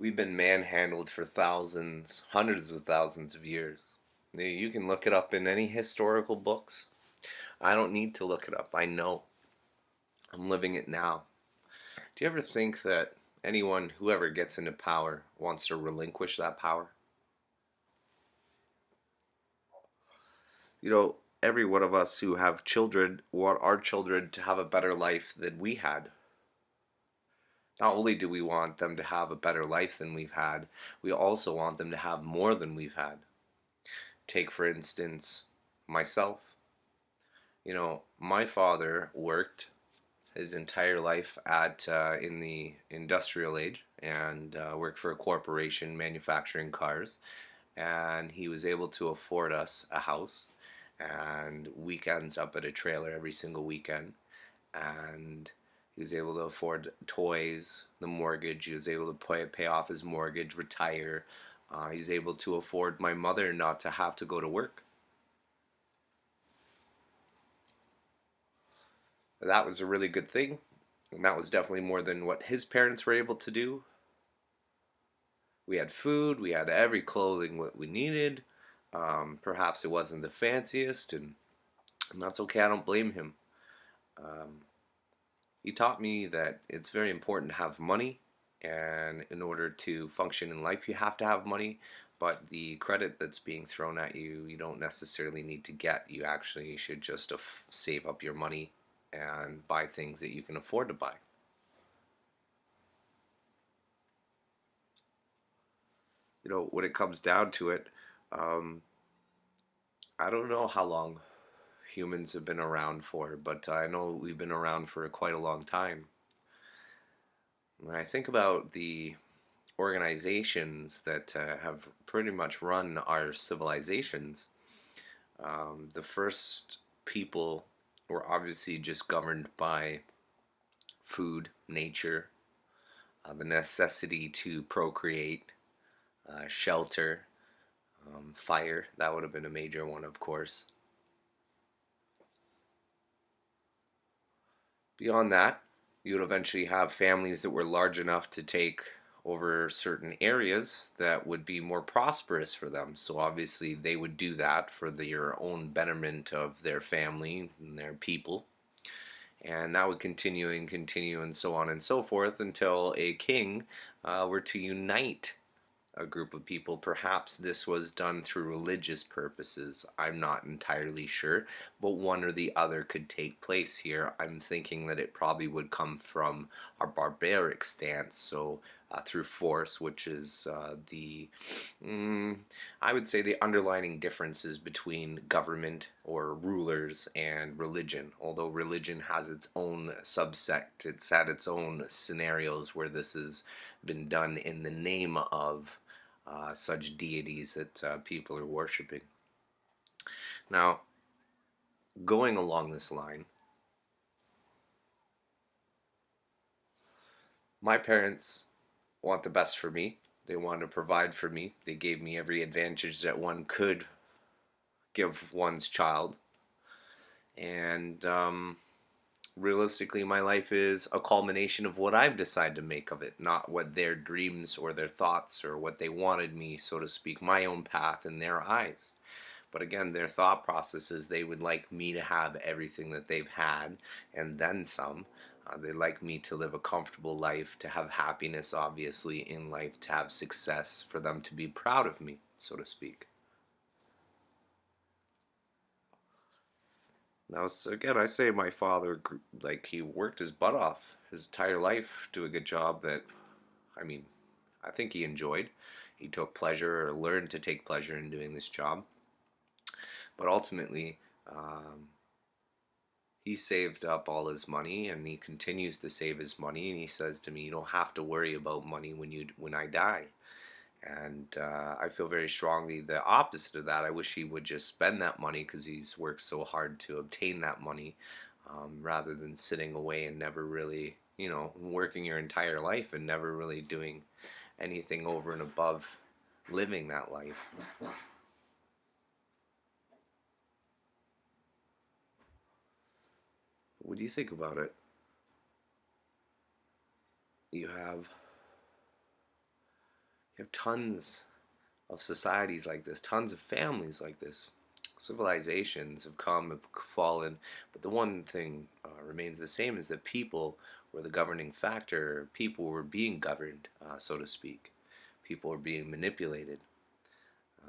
We've been manhandled for thousands, hundreds of thousands of years. You can look it up in any historical books. I don't need to look it up. I know. I'm living it now. Do you ever think that anyone, whoever gets into power, wants to relinquish that power? Every one of us who have children want our children to have a better life than we had. Not only do we want them to have a better life than we've had, we also want them to have more than we've had. Take, for instance, myself. My father worked his entire life at in the industrial age and worked for a corporation manufacturing cars, and he was able to afford us a house and weekends up at a trailer every single weekend, and he was able to afford toys, the mortgage. He was able to pay off his mortgage, retire. He's able to afford my mother not to have to go to work. That was a really good thing, and that was definitely more than what his parents were able to do. We had food, we had every clothing what we needed. Perhaps it wasn't the fanciest, and that's okay. I don't blame him. Um, he taught me that it's very important to have money, and in order to function in life, you have to have money. But the credit that's being thrown at you, you don't necessarily need to get. You actually should just save up your money and buy things that you can afford to buy. When it comes down to it, um, I don't know how long humans have been around for, but I know we've been around for quite a long time. When I think about the organizations that have pretty much run our civilizations, the first people were obviously just governed by food, nature, the necessity to procreate, shelter, fire. That would have been a major one, of course. Beyond that, you would eventually have families that were large enough to take over certain areas that would be more prosperous for them. So obviously they would do that for their own betterment of their family and their people. And that would continue and so on and so forth until a king were to unite a group of people. Perhaps this was done through religious purposes. I'm not entirely sure, but one or the other could take place here. I'm thinking that it probably would come from our barbaric stance, so through force, which is I would say the underlining differences between government or rulers and religion. Although religion has its own subsect, it's had its own scenarios where this has been done in the name of such deities that people are worshiping. Now, going along this line, my parents want the best for me. They want to provide for me. They gave me every advantage that one could give one's child. And realistically, my life is a culmination of what I've decided to make of it, not what their dreams or their thoughts or what they wanted me, so to speak, my own path in their eyes. But again, their thought process is they would like me to have everything that they've had and then some. They'd like me to live a comfortable life, to have happiness, obviously, in life, to have success, for them to be proud of me, so to speak. Now, so again, I say my father, like, he worked his butt off his entire life, do a good job that, I mean, I think he enjoyed. He took pleasure or learned to take pleasure in doing this job. But ultimately, he saved up all his money and he continues to save his money, and he says to me, you don't have to worry about money when I die. And I feel very strongly the opposite of that. I wish he would just spend that money because he's worked so hard to obtain that money, rather than sitting away and never really, working your entire life and never really doing anything over and above living that life. What do you think about it? You have You have tons of societies like this, tons of families like this. Civilizations have come, have fallen, but the one thing remains the same is that people were the governing factor. People were being governed, so to speak. People were being manipulated.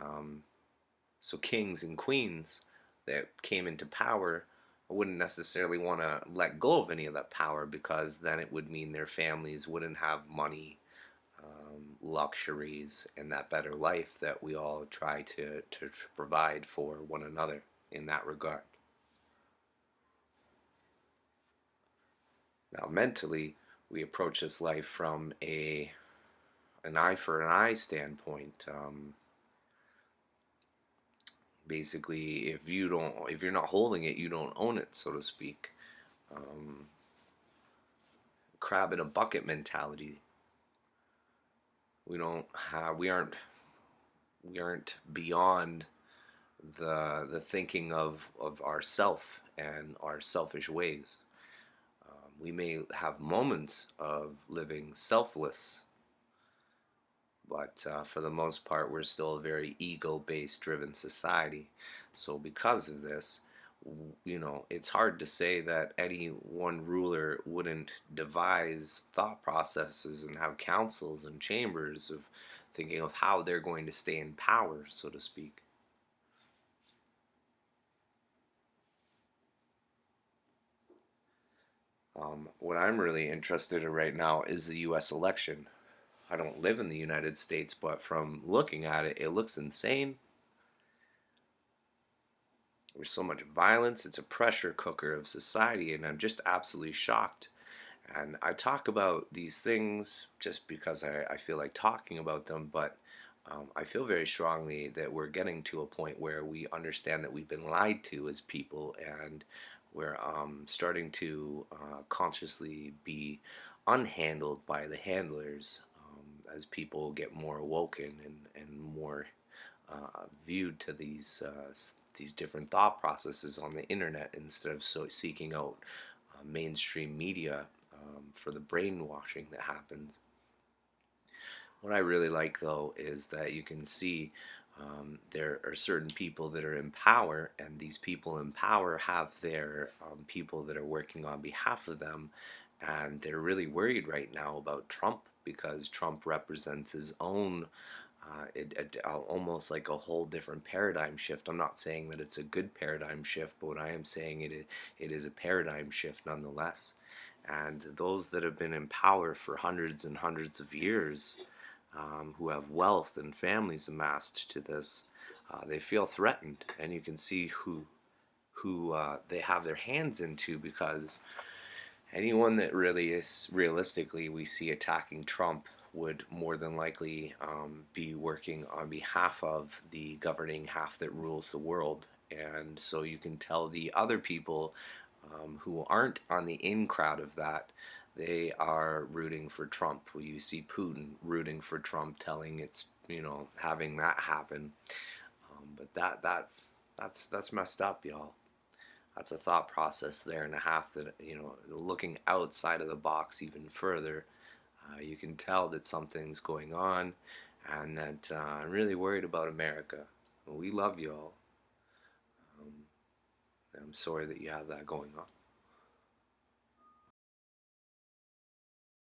Um, so kings and queens that came into power wouldn't necessarily want to let go of any of that power, because then it would mean their families wouldn't have money, luxuries, and that better life that we all try to provide for one another in that regard. Now, mentally, we approach this life from an eye for an eye standpoint. Basically, if you're not holding it, you don't own it, so to speak. Um, Crab in a bucket mentality. We aren't beyond the thinking of ourself and our selfish ways. We may have moments of living selfless, but for the most part, we're still a very ego-based driven society. So because of this, it's hard to say that any one ruler wouldn't devise thought processes and have councils and chambers of thinking of how they're going to stay in power, so to speak. What I'm really interested in right now is the U.S. election. I don't live in the United States, but from looking at it, it looks insane. There's so much violence. It's a pressure cooker of society, and I'm just absolutely shocked. And I talk about these things just because I feel like talking about them, but I feel very strongly that we're getting to a point where we understand that we've been lied to as people, and we're starting to consciously be unhandled by the handlers, as people get more awoken and more viewed to these different thought processes on the internet, instead of seeking out mainstream media for the brainwashing that happens. What I really like, though, is that you can see there are certain people that are in power, and these people in power have their people that are working on behalf of them, and they're really worried right now about Trump, because Trump represents his own almost like a whole different paradigm shift. I'm not saying that it's a good paradigm shift, but what I am saying, it is a paradigm shift nonetheless. And those that have been in power for hundreds and hundreds of years, who have wealth and families amassed to this, they feel threatened, and you can see who they have their hands into, because anyone that really is realistically we see attacking Trump would more than likely be working on behalf of the governing half that rules the world. And so you can tell the other people who aren't on the in crowd of that, they are rooting for Trump. Well, you see Putin rooting for Trump, telling it's, having that happen. But that's messed up, y'all. That's a thought process there and a half that, looking outside of the box even further, you can tell that something's going on, and that I'm really worried about America. We love y'all. I'm sorry that you have that going on.